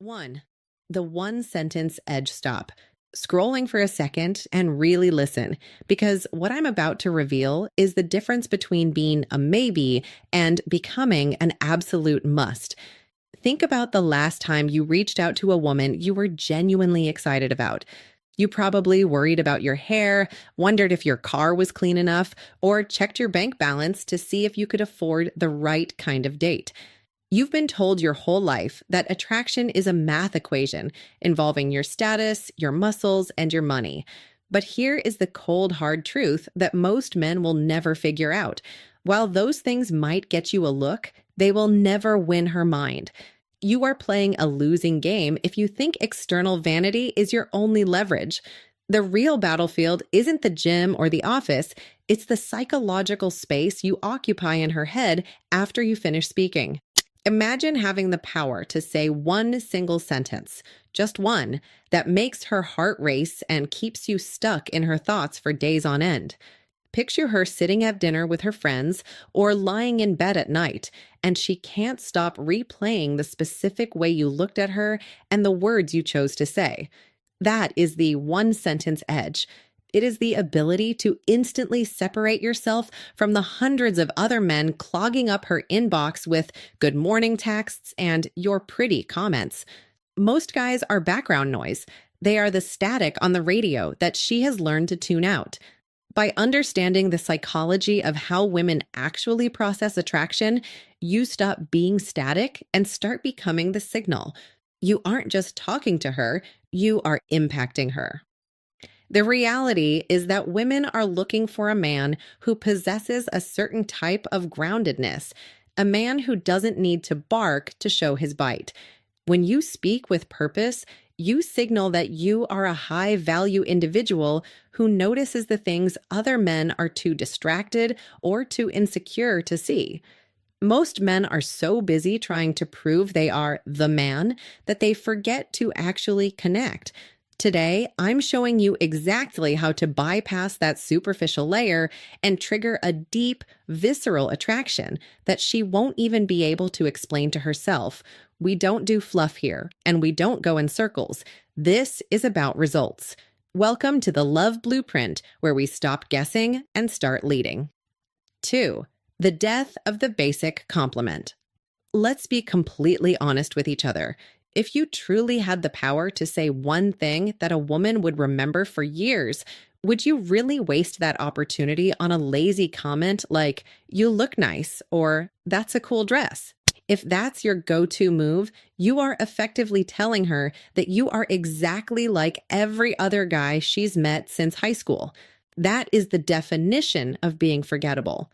1. The one sentence edge stop. Scrolling for a second and really listen, because what I'm about to reveal is the difference between being a maybe and becoming an absolute must. Think about the last time you reached out to a woman you were genuinely excited about. You probably worried about your hair, wondered if your car was clean enough, or checked your bank balance to see if you could afford the right kind of date. You've been told your whole life that attraction is a math equation involving your status, your muscles, and your money. But here is the cold, hard truth that most men will never figure out. While those things might get you a look, they will never win her mind. You are playing a losing game if you think external vanity is your only leverage. The real battlefield isn't the gym or the office, it's the psychological space you occupy in her head after you finish speaking. Imagine having the power to say one single sentence, just one, that makes her heart race and keeps you stuck in her thoughts for days on end. Picture her sitting at dinner with her friends or lying in bed at night, and she can't stop replaying the specific way you looked at her and the words you chose to say. That is the one sentence edge. It is the ability to instantly separate yourself from the hundreds of other men clogging up her inbox with good morning texts and your pretty comments. Most guys are background noise. They are the static on the radio that she has learned to tune out. By understanding the psychology of how women actually process attraction, you stop being static and start becoming the signal. You aren't just talking to her, you are impacting her. The reality is that women are looking for a man who possesses a certain type of groundedness, a man who doesn't need to bark to show his bite. When you speak with purpose, you signal that you are a high-value individual who notices the things other men are too distracted or too insecure to see. Most men are so busy trying to prove they are the man that they forget to actually connect. Today, I'm showing you exactly how to bypass that superficial layer and trigger a deep, visceral attraction that she won't even be able to explain to herself. We don't do fluff here, and we don't go in circles. This is about results. Welcome to the Love Blueprint, where we stop guessing and start leading. 2. The death of the basic compliment. Let's be completely honest with each other. If you truly had the power to say one thing that a woman would remember for years, would you really waste that opportunity on a lazy comment like, "You look nice," or "That's a cool dress"? If that's your go-to move, you are effectively telling her that you are exactly like every other guy she's met since high school. That is the definition of being forgettable.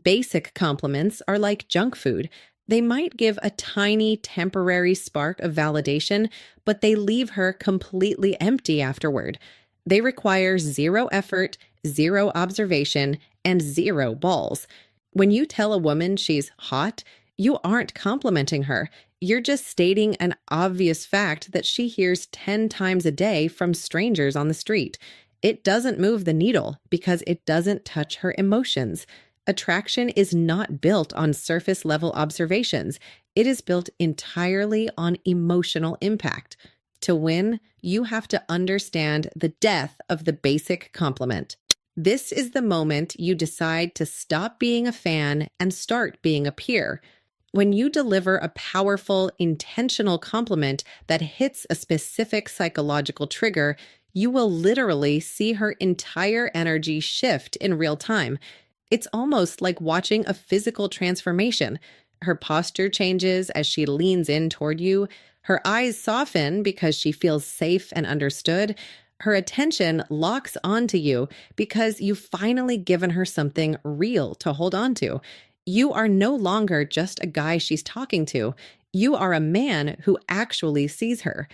Basic compliments are like junk food. They might give a tiny temporary spark of validation, but they leave her completely empty afterward. They require zero effort, zero observation, and zero balls. When you tell a woman she's hot, you aren't complimenting her. You're just stating an obvious fact that she hears 10 times a day from strangers on the street. It doesn't move the needle because it doesn't touch her emotions. Attraction is not built on surface-level observations. It is built entirely on emotional impact. To win, you have to understand the death of the basic compliment. This is the moment you decide to stop being a fan and start being a peer. When you deliver a powerful, intentional compliment that hits a specific psychological trigger, you will literally see her entire energy shift in real time. It's almost like watching a physical transformation. Her posture changes as she leans in toward you. Her eyes soften because she feels safe and understood. Her attention locks onto you because you've finally given her something real to hold on to. You are no longer just a guy she's talking to. You are a man who actually sees her.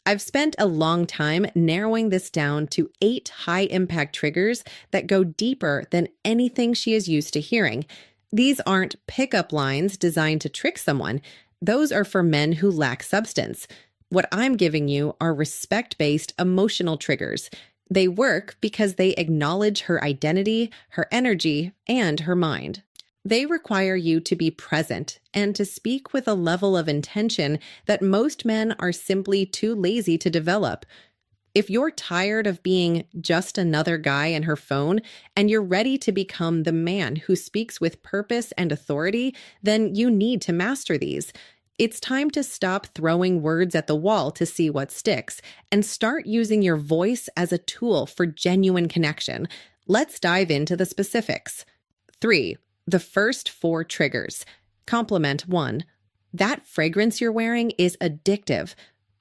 I've spent a long time narrowing this down to 8 high-impact triggers that go deeper than anything she is used to hearing. These aren't pickup lines designed to trick someone. Those are for men who lack substance. What I'm giving you are respect-based emotional triggers. They work because they acknowledge her identity, her energy, and her mind. They require you to be present and to speak with a level of intention that most men are simply too lazy to develop. If you're tired of being just another guy in her phone and you're ready to become the man who speaks with purpose and authority, then you need to master these. It's time to stop throwing words at the wall to see what sticks and start using your voice as a tool for genuine connection. Let's dive into the specifics. 3. The first 4 triggers. Compliment 1. That fragrance you're wearing is addictive.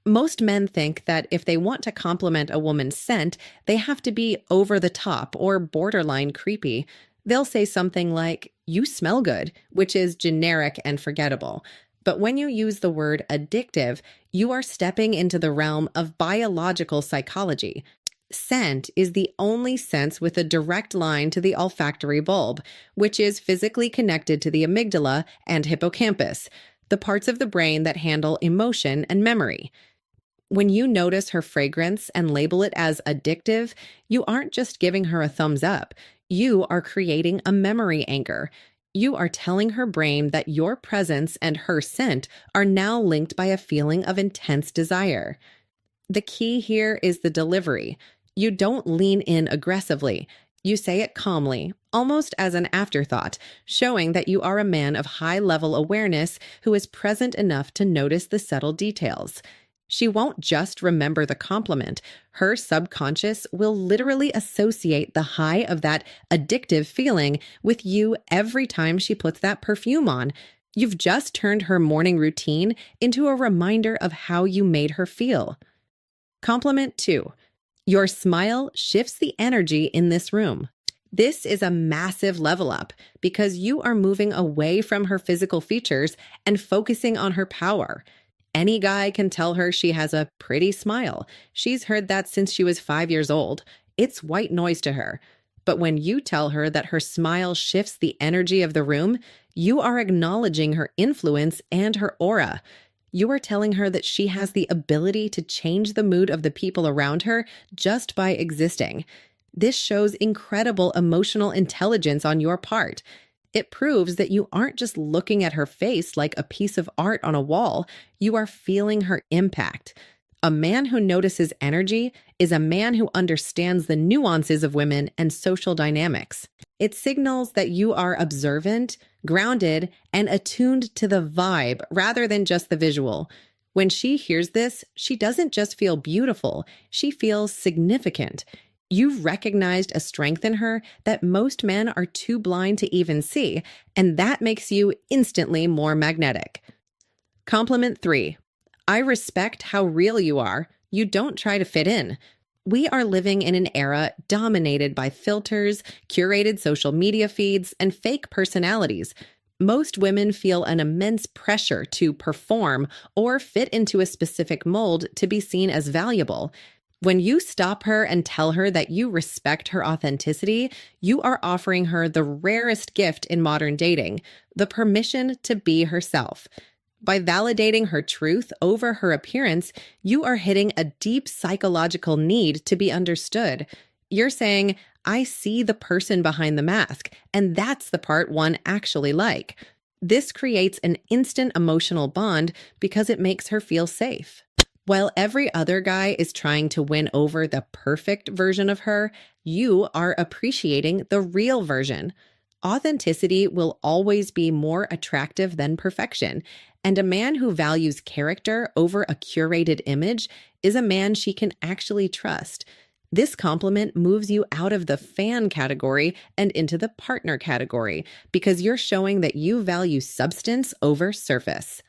Most men think that if they want to compliment a woman's scent, they have to be over the top or borderline creepy. They'll say something like, "You smell good," which is generic and forgettable. But when you use the word addictive, you are stepping into the realm of biological psychology. Scent is the only sense with a direct line to the olfactory bulb, which is physically connected to the amygdala and hippocampus, the parts of the brain that handle emotion and memory. When you notice her fragrance and label it as addictive, you aren't just giving her a thumbs up. You are creating a memory anchor. You are telling her brain that your presence and her scent are now linked by a feeling of intense desire. The key here is the delivery. You don't lean in aggressively. You say it calmly, almost as an afterthought, showing that you are a man of high-level awareness who is present enough to notice the subtle details. She won't just remember the compliment. Her subconscious will literally associate the high of that addictive feeling with you every time she puts that perfume on. You've just turned her morning routine into a reminder of how you made her feel. Compliment 2. Your smile shifts the energy in this room. This is a massive level up because you are moving away from her physical features and focusing on her power. Any guy can tell her she has a pretty smile. She's heard that since she was 5 years old. It's white noise to her. But when you tell her that her smile shifts the energy of the room, you are acknowledging her influence and her aura. You are telling her that she has the ability to change the mood of the people around her just by existing. This shows incredible emotional intelligence on your part. It proves that you aren't just looking at her face like a piece of art on a wall. You are feeling her impact. A man who notices energy is a man who understands the nuances of women and social dynamics. It signals that you are observant, grounded, and attuned to the vibe rather than just the visual. When she hears this, she doesn't just feel beautiful, she feels significant. You've recognized a strength in her that most men are too blind to even see, and that makes you instantly more magnetic. Compliment 3. I respect how real you are. You don't try to fit in. We are living in an era dominated by filters, curated social media feeds, and fake personalities. Most women feel an immense pressure to perform or fit into a specific mold to be seen as valuable. When you stop her and tell her that you respect her authenticity, you are offering her the rarest gift in modern dating, the permission to be herself. By validating her truth over her appearance, you are hitting a deep psychological need to be understood. You're saying, "I see the person behind the mask, and that's the part one actually like." This creates an instant emotional bond because it makes her feel safe. While every other guy is trying to win over the perfect version of her, you are appreciating the real version. Authenticity will always be more attractive than perfection, and a man who values character over a curated image is a man she can actually trust. This compliment moves you out of the fan category and into the partner category because you're showing that you value substance over surface.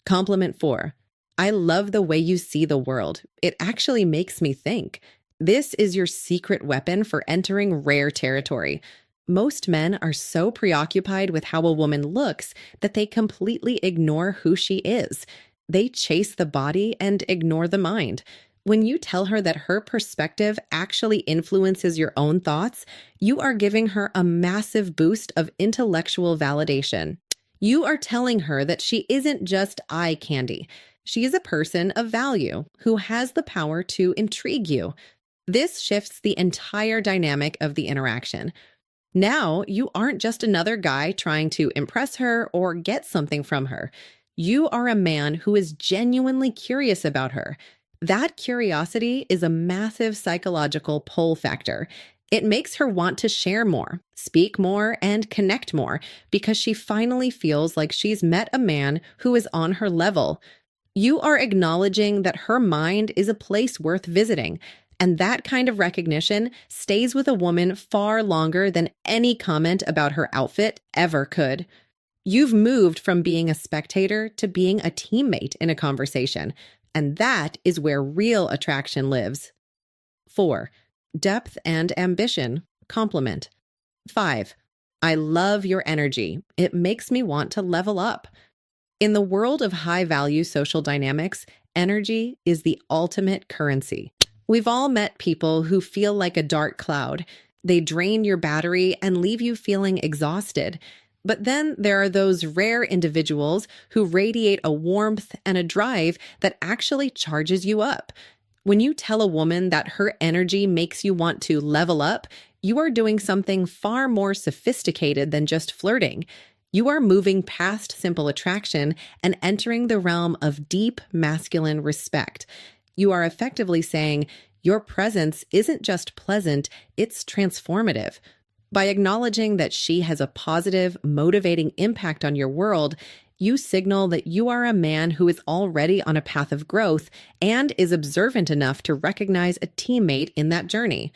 Compliment 4. I love the way you see the world. It actually makes me think. This is your secret weapon for entering rare territory. Most men are so preoccupied with how a woman looks that they completely ignore who she is. They chase the body and ignore the mind. When you tell her that her perspective actually influences your own thoughts, you are giving her a massive boost of intellectual validation. You are telling her that she isn't just eye candy. She is a person of value who has the power to intrigue you. This shifts the entire dynamic of the interaction. Now, you aren't just another guy trying to impress her or get something from her. You are a man who is genuinely curious about her. That curiosity is a massive psychological pull factor. It makes her want to share more, speak more, and connect more because she finally feels like she's met a man who is on her level. You are acknowledging that her mind is a place worth visiting. And that kind of recognition stays with a woman far longer than any comment about her outfit ever could. You've moved from being a spectator to being a teammate in a conversation, and that is where real attraction lives. 4. Depth and ambition, complement. 5. I love your energy. It makes me want to level up. In the world of high-value social dynamics, energy is the ultimate currency. We've all met people who feel like a dark cloud. They drain your battery and leave you feeling exhausted. But then there are those rare individuals who radiate a warmth and a drive that actually charges you up. When you tell a woman that her energy makes you want to level up, you are doing something far more sophisticated than just flirting. You are moving past simple attraction and entering the realm of deep masculine respect. You are effectively saying, your presence isn't just pleasant, it's transformative. By acknowledging that she has a positive, motivating impact on your world, you signal that you are a man who is already on a path of growth and is observant enough to recognize a teammate in that journey.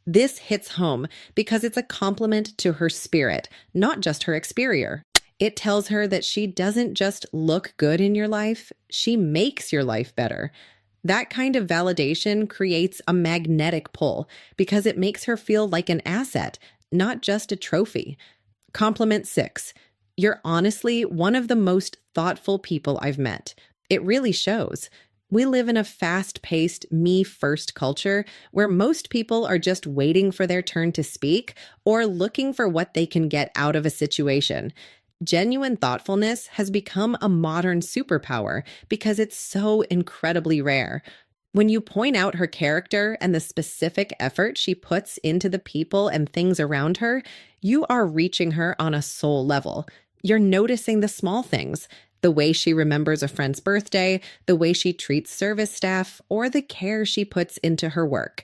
This hits home because it's a compliment to her spirit, not just her exterior. It tells her that she doesn't just look good in your life, she makes your life better. That kind of validation creates a magnetic pull because it makes her feel like an asset, not just a trophy. Compliment 6. You're honestly one of the most thoughtful people I've met. It really shows. We live in a fast-paced, me-first culture where most people are just waiting for their turn to speak or looking for what they can get out of a situation. Genuine thoughtfulness has become a modern superpower because it's so incredibly rare. When you point out her character and the specific effort she puts into the people and things around her, you are reaching her on a soul level. You're noticing the small things, the way she remembers a friend's birthday, the way she treats service staff, or the care she puts into her work.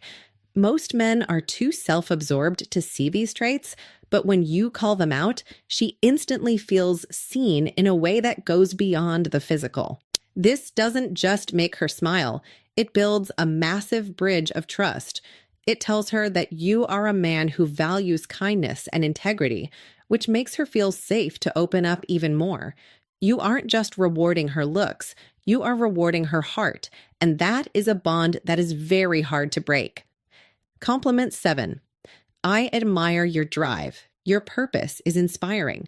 Most men are too self-absorbed to see these traits, but when you call them out, she instantly feels seen in a way that goes beyond the physical. This doesn't just make her smile, it builds a massive bridge of trust. It tells her that you are a man who values kindness and integrity, which makes her feel safe to open up even more. You aren't just rewarding her looks, you are rewarding her heart, and that is a bond that is very hard to break. Compliment 7. I admire your drive. Your purpose is inspiring.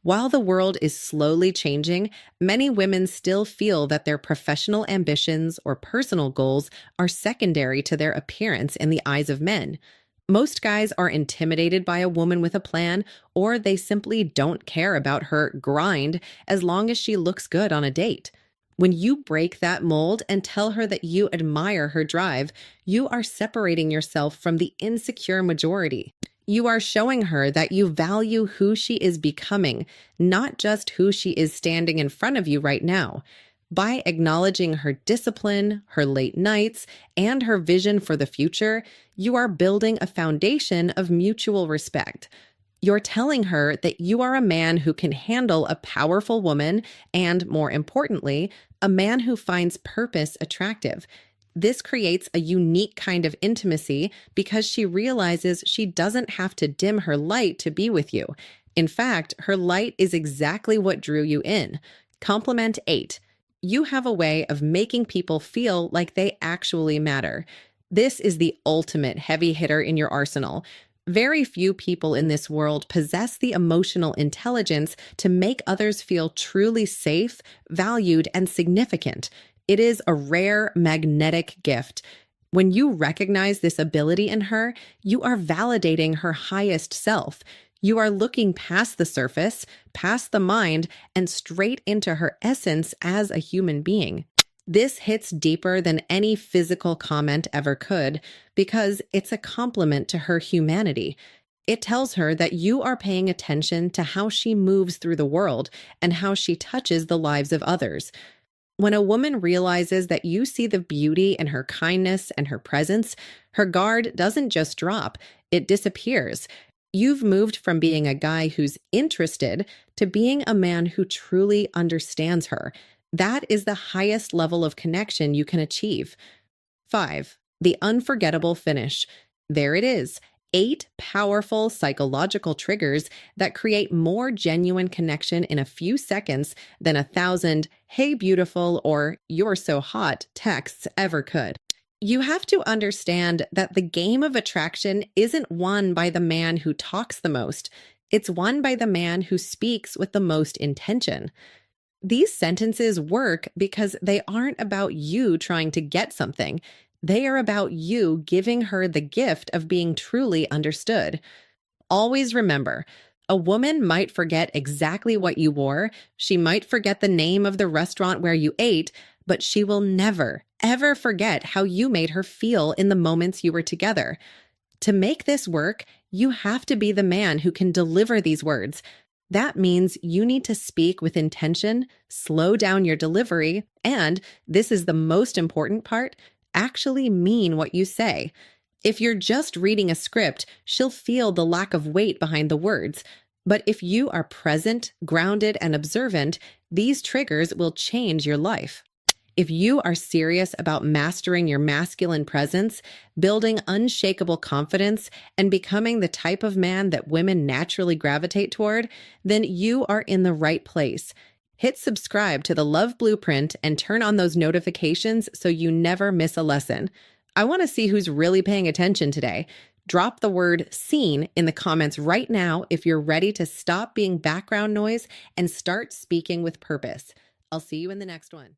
While the world is slowly changing, many women still feel that their professional ambitions or personal goals are secondary to their appearance in the eyes of men. Most guys are intimidated by a woman with a plan, or they simply don't care about her grind as long as she looks good on a date. When you break that mold and tell her that you admire her drive, you are separating yourself from the insecure majority. You are showing her that you value who she is becoming, not just who she is standing in front of you right now. By acknowledging her discipline, her late nights, and her vision for the future, you are building a foundation of mutual respect. You're telling her that you are a man who can handle a powerful woman and, more importantly, a man who finds purpose attractive. This creates a unique kind of intimacy because she realizes she doesn't have to dim her light to be with you. In fact, her light is exactly what drew you in. Compliment 8. You have a way of making people feel like they actually matter. This is the ultimate heavy hitter in your arsenal. Very few people in this world possess the emotional intelligence to make others feel truly safe, valued, and significant. It is a rare, magnetic gift. When you recognize this ability in her, you are validating her highest self. You are looking past the surface, past the mind, and straight into her essence as a human being. This hits deeper than any physical comment ever could because it's a compliment to her humanity. It tells her that you are paying attention to how she moves through the world and how she touches the lives of others. When a woman realizes that you see the beauty in her kindness and her presence, her guard doesn't just drop, it disappears. You've moved from being a guy who's interested to being a man who truly understands her. That is the highest level of connection you can achieve. 5. The unforgettable finish. There it is. 8 powerful psychological triggers that create more genuine connection in a few seconds than 1,000 "Hey, beautiful" or "You're so hot" texts ever could. You have to understand that the game of attraction isn't won by the man who talks the most. It's won by the man who speaks with the most intention. These sentences work because they aren't about you trying to get something. They are about you giving her the gift of being truly understood. Always remember, a woman might forget exactly what you wore, she might forget the name of the restaurant where you ate, but she will never, ever forget how you made her feel in the moments you were together. To make this work, you have to be the man who can deliver these words. That means you need to speak with intention, slow down your delivery, and, this is the most important part, actually mean what you say. If you're just reading a script, she'll feel the lack of weight behind the words. But if you are present, grounded, and observant, these triggers will change your life. If you are serious about mastering your masculine presence, building unshakable confidence, and becoming the type of man that women naturally gravitate toward, then you are in the right place. Hit subscribe to the Love Blueprint and turn on those notifications so you never miss a lesson. I want to see who's really paying attention today. Drop the word "seen" in the comments right now if you're ready to stop being background noise and start speaking with purpose. I'll see you in the next one.